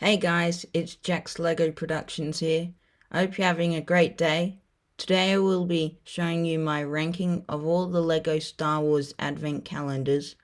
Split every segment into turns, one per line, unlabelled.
Hey guys, it's Jack's Lego Productions here. I hope you're having a great day. Today I will be showing you my ranking of all the Lego Star Wars Advent calendars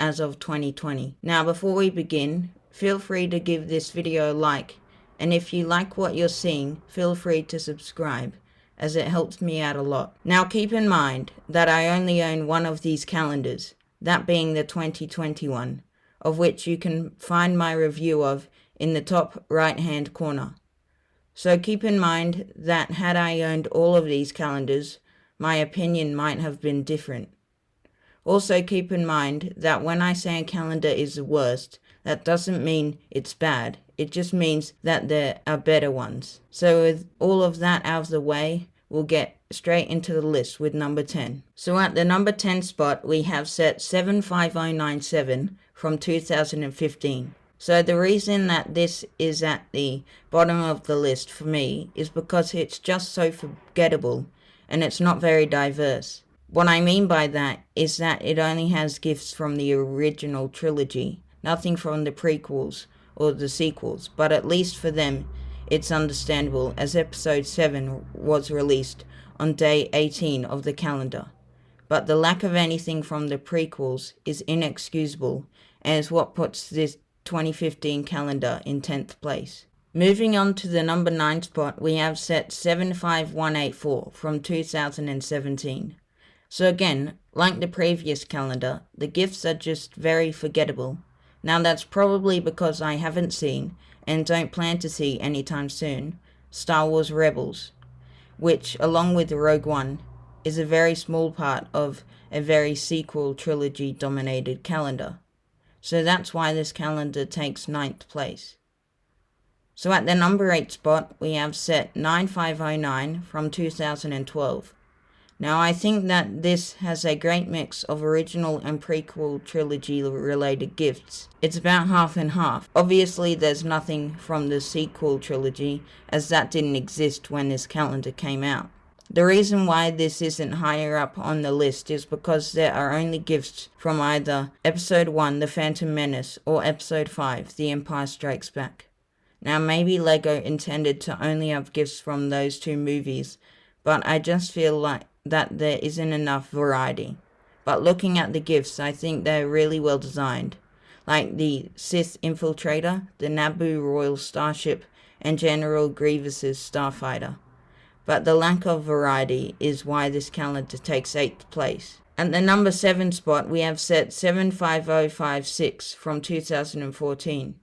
as of 2020. Now before we begin, feel free to give this video a like, and if you like what you're seeing, feel free to subscribe, as it helps me out a lot. Now keep in mind that I only own one of these calendars, that being the 2021, of which you can find my review of in the top right hand corner. So keep in mind that had I owned all of these calendars, my opinion might have been different. Also keep in mind that when I say a calendar is the worst, that doesn't mean it's bad. It just means that there are better ones. So with all of that out of the way, we'll get straight into the list with number 10. So at the number 10 spot, we have set 75097 from 2015. So the reason that this is at the bottom of the list for me is because it's just so forgettable and it's not very diverse. What I mean by that is that it only has gifts from the original trilogy, nothing from the prequels or the sequels, but at least for them it's understandable, as episode 7 was released on day 18 of the calendar. But the lack of anything from the prequels is inexcusable and is what puts this 2015 calendar in 10th place. Moving on to the number 9 spot, we have set 75184 from 2017. So again, like the previous calendar, the gifts are just very forgettable. Now that's probably because I haven't seen, and don't plan to see anytime soon, Star Wars Rebels, which, along with Rogue One, is a very small part of a very sequel trilogy dominated calendar. So that's why this calendar takes 9th place. So at the number 8 spot, we have set 9509 from 2012. Now I think that this has a great mix of original and prequel trilogy related gifts. It's about half and half. Obviously there's nothing from the sequel trilogy, as that didn't exist when this calendar came out. The reason why this isn't higher up on the list is because there are only gifts from either Episode 1, The Phantom Menace, or Episode 5, The Empire Strikes Back. Now maybe LEGO intended to only have gifts from those two movies, but I just feel like that there isn't enough variety. But looking at the gifts, I think they're really well designed, like the Sith Infiltrator, the Naboo Royal Starship, and General Grievous's Starfighter. But the lack of variety is why this calendar takes 8th place. At the number 7 spot, we have set 75056 from 2014.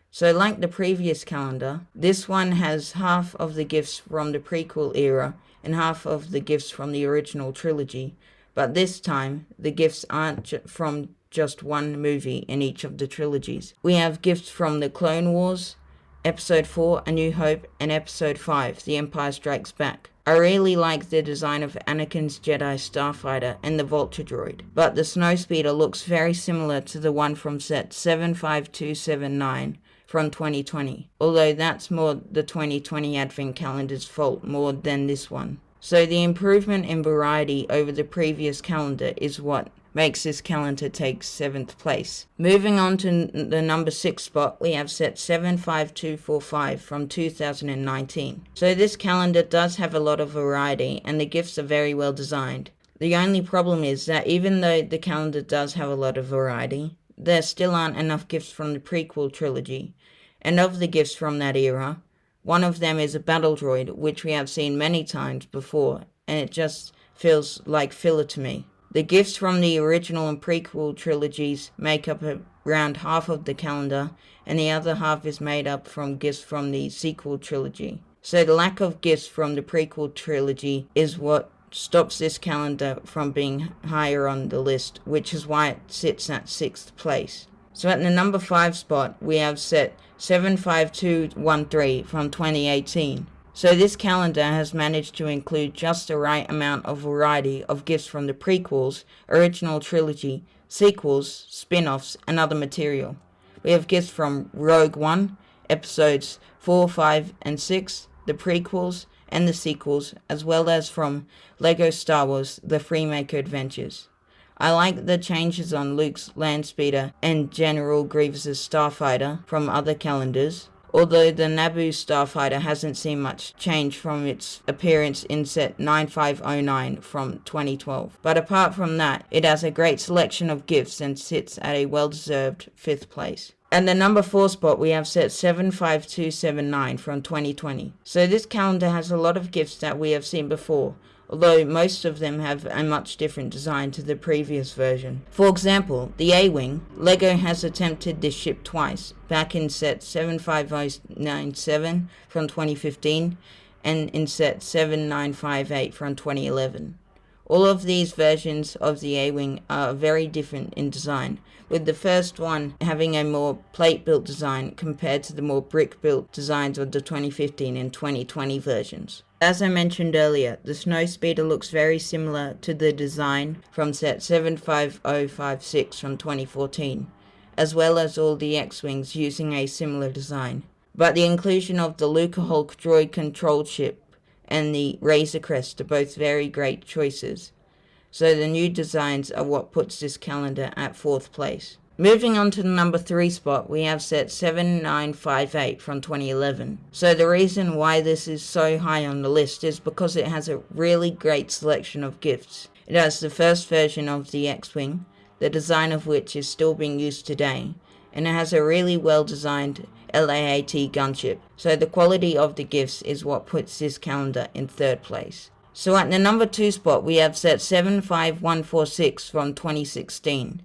So like the previous calendar, this one has half of the gifts from the prequel era and half of the gifts from the original trilogy. But this time, the gifts aren't from just one movie in each of the trilogies. We have gifts from the Clone Wars, Episode 4, A New Hope, and Episode 5, The Empire Strikes Back. I really like the design of Anakin's Jedi Starfighter and the Vulture droid, but the Snowspeeder looks very similar to the one from set 75279 from 2020, although that's more the 2020 Advent calendar's fault more than this one. So the improvement in variety over the previous calendar is what makes this calendar take 7th place. Moving on to the number 6 spot, we have set 75245 from 2019. So this calendar does have a lot of variety and the gifts are very well designed. The only problem is that even though the calendar does have a lot of variety, there still aren't enough gifts from the prequel trilogy. And of the gifts from that era, one of them is a battle droid, which we have seen many times before, and it just feels like filler to me. The gifts from the original and prequel trilogies make up around half of the calendar, and the other half is made up from gifts from the sequel trilogy. So the lack of gifts from the prequel trilogy is what stops this calendar from being higher on the list, which is why it sits at 6th place. So at the number 5 spot, we have set 75213 from 2018. So this calendar has managed to include just the right amount of variety of gifts from the prequels, original trilogy, sequels, spin-offs, and other material. We have gifts from Rogue One, episodes 4, 5, and 6, the prequels, and the sequels, as well as from LEGO Star Wars, The Freemaker Adventures. I like the changes on Luke's Landspeeder and General Grievous's Starfighter from other calendars. although the Naboo Starfighter hasn't seen much change from its appearance in set 9509 from 2012. But apart from that, it has a great selection of gifts and sits at a well-deserved 5th place. At the number 4 spot, we have set 75279 from 2020. So this calendar has a lot of gifts that we have seen before, although most of them have a much different design to the previous version. For example, the A-Wing, LEGO has attempted this ship twice, back in set 75097 from 2015 and in set 7958 from 2011. All of these versions of the A-Wing are very different in design, with the first one having a more plate-built design compared to the more brick-built designs of the 2015 and 2020 versions. As I mentioned earlier, the Snowspeeder looks very similar to the design from set 75056 from 2014, as well as all the X-Wings using a similar design. But the inclusion of the Lucahulk droid-controlled ship and the Razor Crest are both very great choices, so the new designs are what puts this calendar at 4th place. Moving on to the number 3 spot, we have set 7958 from 2011. So the reason why this is so high on the list is because it has a really great selection of gifts. It has the first version of the X-Wing, the design of which is still being used today, and it has a really well designed LAAT gunship, so the quality of the gifts is what puts this calendar in 3rd place. So at the number 2 spot, we have set 75146 from 2016.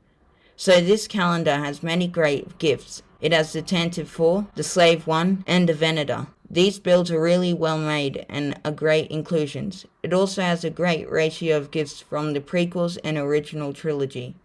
So this calendar has many great gifts. It has the Tantive 4, the Slave 1, and the Venator. These builds are really well made and are great inclusions. It also has a great ratio of gifts from the prequels and original trilogy.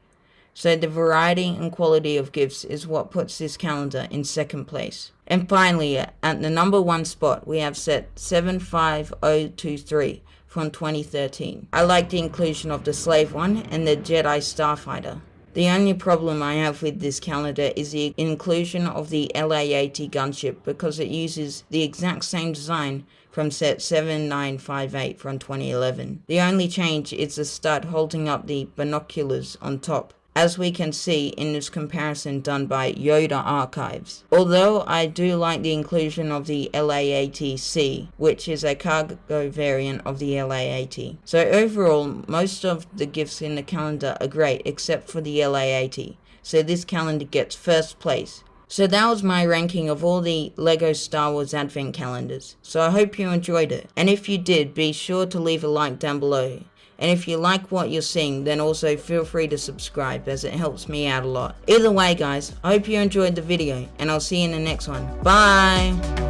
So the variety and quality of gifts is what puts this calendar in 2nd place. And finally, at the number 1 spot, we have set 75023 from 2013. I like the inclusion of the Slave 1 and the Jedi Starfighter. The only problem I have with this calendar is the inclusion of the LAAT gunship, because it uses the exact same design from set 7958 from 2011. The only change is the stud holding up the binoculars on top, as we can see in this comparison done by Yoda Archives. Although I do like the inclusion of the LAAT-C, which is a cargo variant of the LAAT. So overall, most of the gifts in the calendar are great except for the LAAT. So this calendar gets 1st place. So that was my ranking of all the LEGO Star Wars Advent calendars. So I hope you enjoyed it. And if you did, be sure to leave a like down below. And if you like what you're seeing, then also feel free to subscribe, as it helps me out a lot. Either way guys, I hope you enjoyed the video, and I'll see you in the next one. Bye!